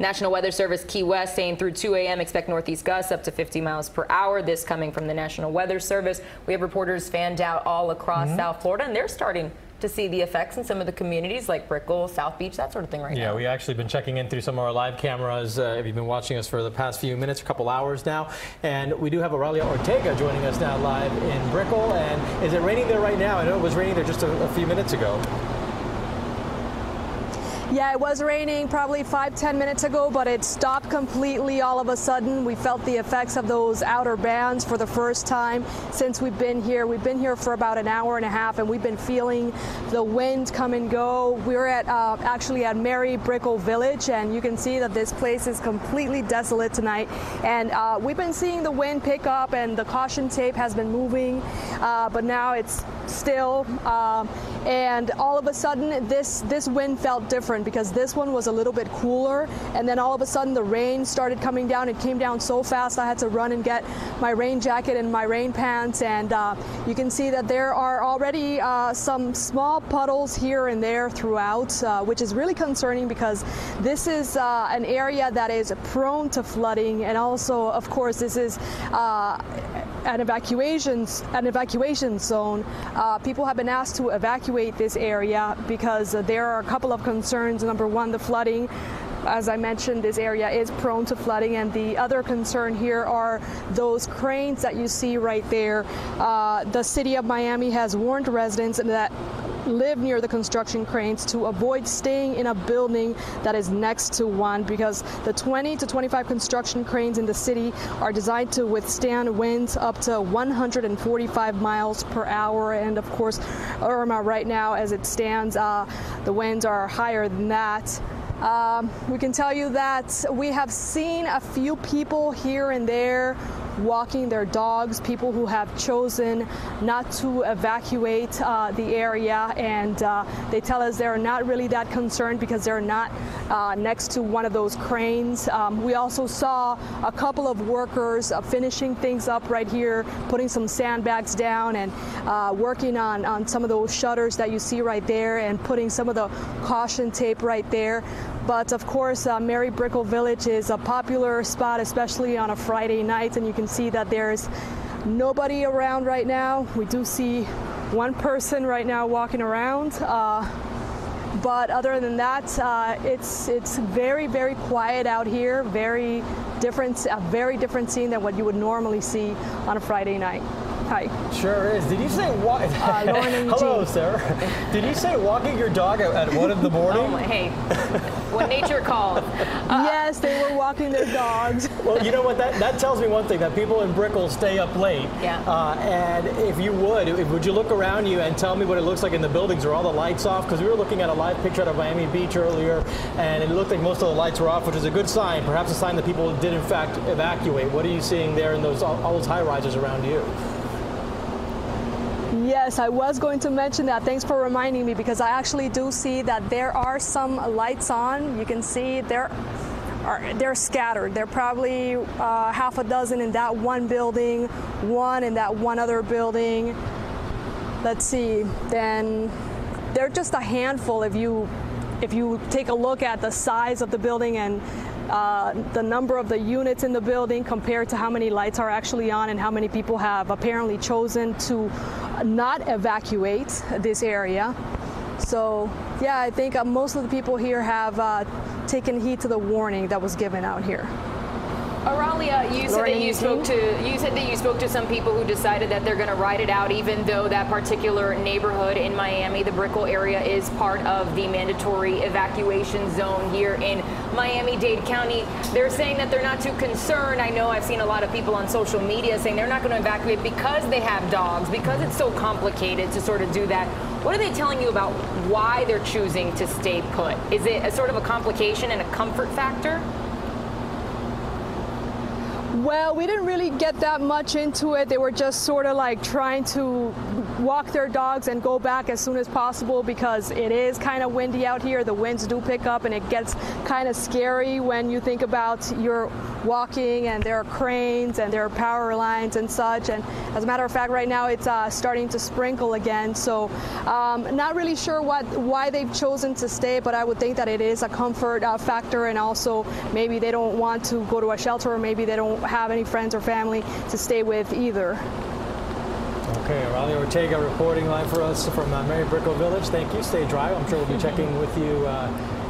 National Weather Service Key West saying through 2 a.m. expect northeast gusts up to 50 miles per hour. This coming from the National Weather Service. We have reporters fanned out all across South Florida, and they're starting to see the effects in some of the communities like Brickell, South Beach, that sort of thing now. Yeah, we actually been checking in through some of our live cameras. If you've been watching us for the past few minutes, a couple hours now, and we do have Oralia Ortega joining us now live in Brickell. And is it raining there right now? I know it was raining there just a few minutes ago. Yeah, it was raining probably 5-10 minutes ago, but it stopped completely all of a sudden. We felt the effects of those outer bands for the first time since we've been here. We've been here for about an hour and a half, and we've been feeling the wind come and go. We're at actually at Brickell Village, and you can see that this place is completely desolate tonight. And we've been seeing the wind pick up, and the caution tape has been moving, but now it's still. And all of a sudden, this wind felt different because this one was a little bit cooler, and then all of a sudden the rain started coming down. It came down so fast I had to run and get my rain jacket and my rain pants, and you can see that there are already some small puddles here and there throughout, which is really concerning because this is an area that is prone to flooding, and also, of course, this is an evacuation zone. People have been asked to evacuate this area because there are a couple of concerns. Number one, the flooding. As I mentioned, this area is prone to flooding, and the other concern here are those cranes that you see right there. The city of Miami has warned residents that live near the construction cranes to avoid staying in a building that is next to one, because the 20 to 25 construction cranes in the city are designed to withstand winds up to 145 miles per hour. And of course, Irma, right now as it stands, the winds are higher than that. We can tell you that we have seen a few people here and there walking their dogs, people who have chosen not to evacuate the area, and they tell us they're not really that concerned because they're not next to one of those cranes. We also saw a couple of workers finishing things up right here, putting some sandbags down and working on some of those shutters that you see right there, and putting some of the caution tape right there. But of course, Brickell Village is a popular spot, especially on a Friday night, and you can see that there's nobody around right now. We do see one person right now walking around, but other than that, it's very, very quiet out here. A very different scene than what you would normally see on a Friday night. Hi. Sure is. Did you say hello, sir. Did you say walking your dog at 1 in the morning? Oh, hey, when nature calls. Yes, they were walking their dogs. Well, you know what? That tells me one thing, that people in Brickell stay up late. Yeah. And if you would you look around you and tell me what it looks like in the buildings? Are all the lights off? Because we were looking at a live picture out of Miami Beach earlier, and it looked like most of the lights were off, which is a good sign, perhaps a sign that people did in fact evacuate. What are you seeing there in all those high rises around you? Yes, I was going to mention that. Thanks for reminding me, because I actually do see that there are some lights on. You can see they're scattered. They're probably half a dozen in that one building, one in that one other building. Let's see. Then they're just a handful if you take a look at the size of the building and the number of the units in the building compared to how many lights are actually on and how many people have apparently chosen to not evacuate this area. So yeah, I think most of the people here have taken heed to the warning that was given out here. Oralia, you said that you spoke to some people who decided that they're going to ride it out, even though that particular neighborhood in Miami, the Brickell area, is part of the mandatory evacuation zone here in Miami-Dade County. They're saying that they're not too concerned. I know I've seen a lot of people on social media saying they're not going to evacuate because they have dogs, because it's so complicated to sort of do that. What are they telling you about why they're choosing to stay put? Is it a sort of a complication and a comfort factor? Well, we didn't really get that much into it. They were just sort of like trying to walk their dogs and go back as soon as possible because it is kind of windy out here. The winds do pick up and it gets kind of scary when you think about your walking and there are cranes and there are power lines and such. And as a matter of fact, right now it's starting to sprinkle again. So not really sure why they've chosen to stay, but I would think that it is a comfort factor, and also maybe they don't want to go to a shelter, or maybe they don't have any friends or family to stay with either. Okay, Oralia Ortega reporting live for us from Mary Brickell Village. Thank you. Stay dry. I'm sure we'll be checking with you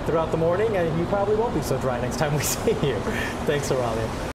throughout the morning, and you probably won't be so dry next time we see you. Thanks, Oralia.